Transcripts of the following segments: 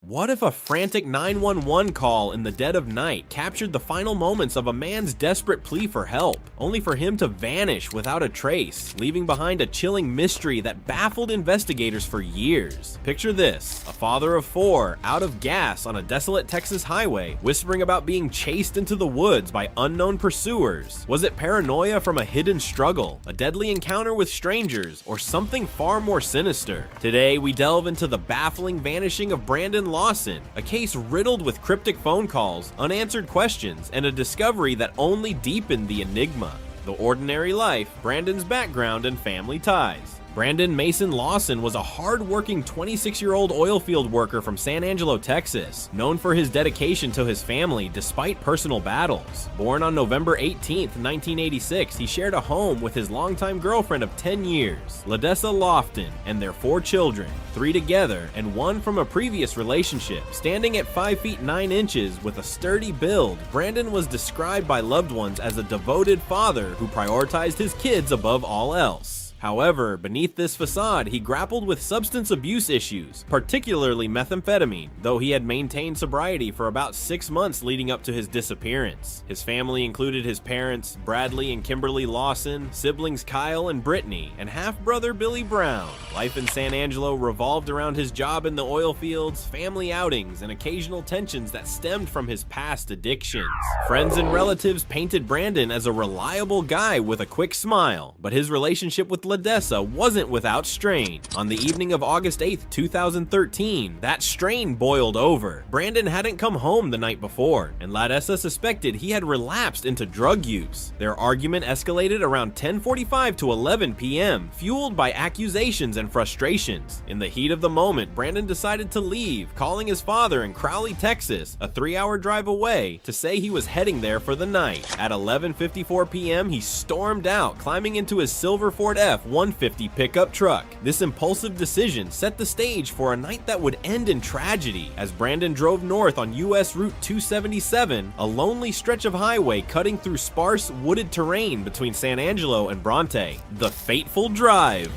What if a frantic 911 call in the dead of night captured the final moments of a man's desperate plea for help, only for him to vanish without a trace, leaving behind a chilling mystery that baffled investigators for years? Picture this: a father of four, out of gas on a desolate Texas highway, whispering about being chased into the woods by unknown pursuers. Was it paranoia from a hidden struggle, a deadly encounter with strangers, or something far more sinister? Today, we delve into the baffling vanishing of Brandon Lawson, a case riddled with cryptic phone calls, unanswered questions, and a discovery that only deepened the enigma: the ordinary life, Brandon's background, and family ties. Brandon Mason Lawson was a hard-working 26-year-old oilfield worker from San Angelo, Texas, known for his dedication to his family despite personal battles. Born on November 18, 1986, he shared a home with his longtime girlfriend of 10 years, Ladessa Lofton, and their 4 children, 3 together and 1 from a previous relationship. Standing at 5 feet 9 inches with a sturdy build, Brandon was described by loved ones as a devoted father who prioritized his kids above all else. However, beneath this facade, he grappled with substance abuse issues, particularly methamphetamine, though he had maintained sobriety for about 6 months leading up to his disappearance. His family included his parents, Bradley and Kimberly Lawson, siblings Kyle and Brittany, and half-brother Billy Brown. Life in San Angelo revolved around his job in the oil fields, family outings, and occasional tensions that stemmed from his past addictions. Friends and relatives painted Brandon as a reliable guy with a quick smile, but his relationship with Ladessa wasn't without strain. On the evening of August 8, 2013, that strain boiled over. Brandon hadn't come home the night before, and Ladessa suspected he had relapsed into drug use. Their argument escalated around 10:45 to 11 p.m., fueled by accusations and frustrations. In the heat of the moment, Brandon decided to leave, calling his father in Crowley, Texas, a 3-hour drive away, to say he was heading there for the night. At 11:54 p.m., he stormed out, climbing into his silver Ford F-150 pickup truck. This impulsive decision set the stage for a night that would end in tragedy. As Brandon drove north on US Route 277, a lonely stretch of highway cutting through sparse, wooded terrain between San Angelo and Bronte. The fateful drive.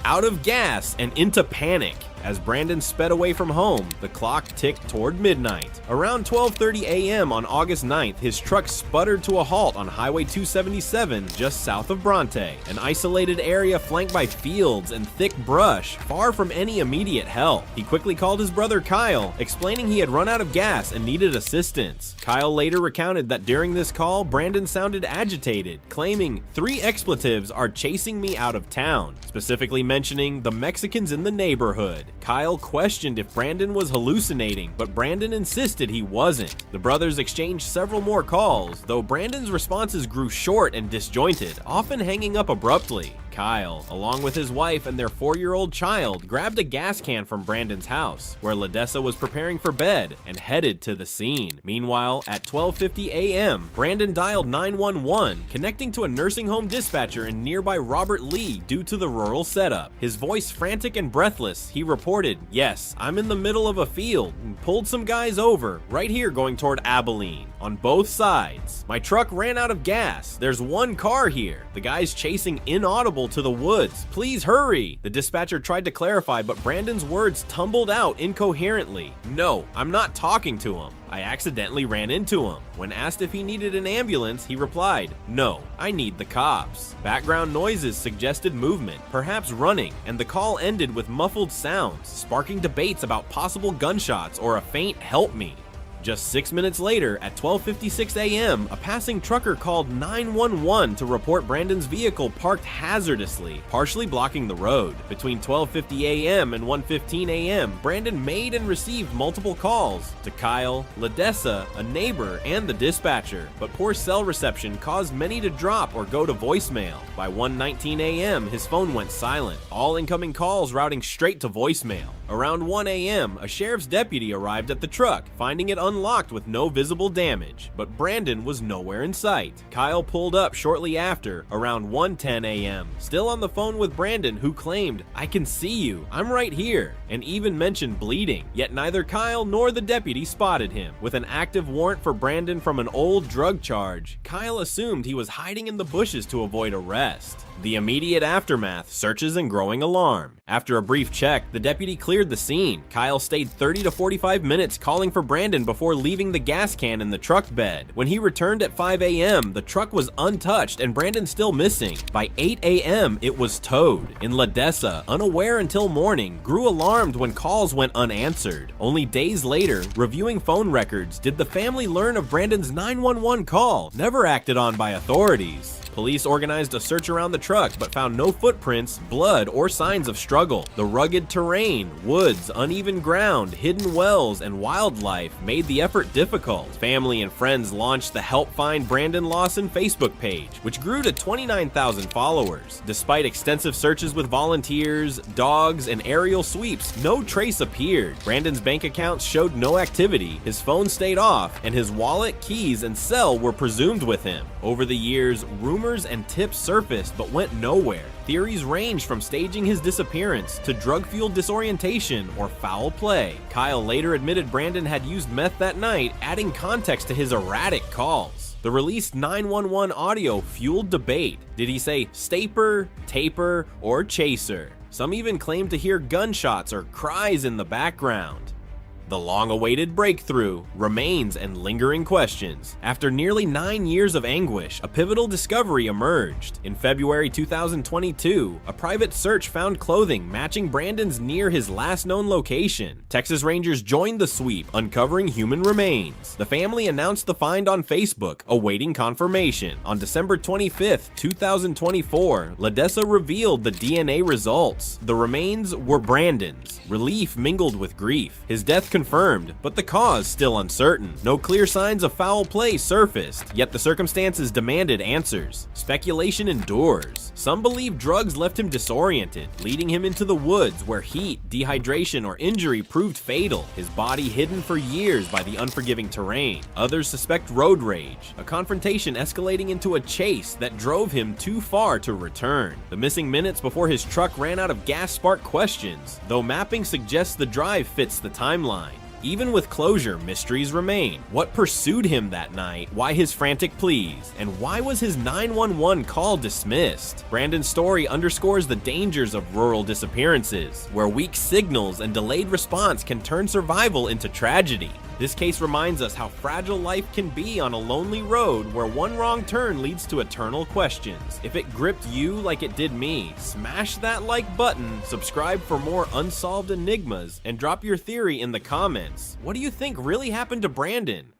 Out of gas and into panic. As Brandon sped away from home, the clock ticked toward midnight. Around 12:30 a.m. on August 9th, his truck sputtered to a halt on Highway 277 just south of Bronte, an isolated area flanked by fields and thick brush, far from any immediate help. He quickly called his brother Kyle, explaining he had run out of gas and needed assistance. Kyle later recounted that during this call, Brandon sounded agitated, claiming, "3 expletives are chasing me out of town," specifically mentioning the Mexicans in the neighborhood. Kyle questioned if Brandon was hallucinating, but Brandon insisted he wasn't. The brothers exchanged several more calls, though Brandon's responses grew short and disjointed, often hanging up abruptly. Kyle, along with his wife and their 4-year-old child, grabbed a gas can from Brandon's house, where Ladessa was preparing for bed, and headed to the scene. Meanwhile, at 12:50 a.m., Brandon dialed 911, connecting to a nursing home dispatcher in nearby Robert Lee due to the rural setup. His voice frantic and breathless, he reported, "Yes, I'm in the middle of a field and pulled some guys over, right here going toward Abilene, on both sides. My truck ran out of gas. There's 1 car here. The guy's chasing inaudible to the woods. Please hurry." The dispatcher tried to clarify, but Brandon's words tumbled out incoherently. "No, I'm not talking to him. I accidentally ran into him." When asked if he needed an ambulance, he replied, "No, I need the cops." Background noises suggested movement, perhaps running, and the call ended with muffled sounds, sparking debates about possible gunshots or a faint "help me." Just 6 minutes later, at 12:56 a.m., a passing trucker called 911 to report Brandon's vehicle parked hazardously, partially blocking the road. Between 12:50 a.m. and 1:15 a.m., Brandon made and received multiple calls to Kyle, Ladessa, a neighbor, and the dispatcher, but poor cell reception caused many to drop or go to voicemail. By 1:19 a.m., his phone went silent, all incoming calls routing straight to voicemail. Around 1 a.m., a sheriff's deputy arrived at the truck, finding it unlocked with no visible damage, but Brandon was nowhere in sight. Kyle pulled up shortly after, around 1:10 a.m., still on the phone with Brandon, who claimed, "I can see you, I'm right here," and even mentioned bleeding. Yet neither Kyle nor the deputy spotted him. With an active warrant for Brandon from an old drug charge, Kyle assumed he was hiding in the bushes to avoid arrest. The immediate aftermath, searches and growing alarm. After a brief check, the deputy cleared cleared the scene. Kyle stayed 30 to 45 minutes calling for Brandon before leaving the gas can in the truck bed. When he returned at 5 a.m., the truck was untouched and Brandon still missing. By 8 a.m., it was towed. In Ledessa, unaware until morning, grew alarmed when calls went unanswered. Only days later, reviewing phone records, did the family learn of Brandon's 911 call, never acted on by authorities. Police organized a search around the truck but found no footprints, blood, or signs of struggle. The rugged terrain, woods, uneven ground, hidden wells, and wildlife made the effort difficult. Family and friends launched the Help Find Brandon Lawson Facebook page, which grew to 29,000 followers. Despite extensive searches with volunteers, dogs, and aerial sweeps, no trace appeared. Brandon's bank accounts showed no activity, his phone stayed off, and his wallet, keys, and cell were presumed with him. Over the years, rumors and tips surfaced but went nowhere. Theories ranged from staging his disappearance to drug-fueled disorientation or foul play. Kyle later admitted Brandon had used meth that night, adding context to his erratic calls. The released 911 audio fueled debate. Did he say staper, taper, or chaser? Some even claimed to hear gunshots or cries in the background. The long-awaited breakthrough, remains, and lingering questions. After nearly 9 years of anguish, a pivotal discovery emerged. In February 2022, a private search found clothing matching Brandon's near his last known location. Texas Rangers joined the sweep, uncovering human remains. The family announced the find on Facebook, awaiting confirmation. On December 25, 2024, Ledessa revealed the DNA results. The remains were Brandon's. Relief mingled with grief. His death confirmed, but the cause still uncertain. No clear signs of foul play surfaced, yet the circumstances demanded answers. Speculation endures. Some believe drugs left him disoriented, leading him into the woods where heat, dehydration, or injury proved fatal, his body hidden for years by the unforgiving terrain. Others suspect road rage, a confrontation escalating into a chase that drove him too far to return. The missing minutes before his truck ran out of gas spark questions, though mapping suggests the drive fits the timeline. Even with closure, mysteries remain. What pursued him that night? Why his frantic pleas? And why was his 911 call dismissed? Brandon's story underscores the dangers of rural disappearances, where weak signals and delayed response can turn survival into tragedy. This case reminds us how fragile life can be on a lonely road where one wrong turn leads to eternal questions. If it gripped you like it did me, smash that like button, subscribe for more unsolved enigmas, and drop your theory in the comments. What do you think really happened to Brandon?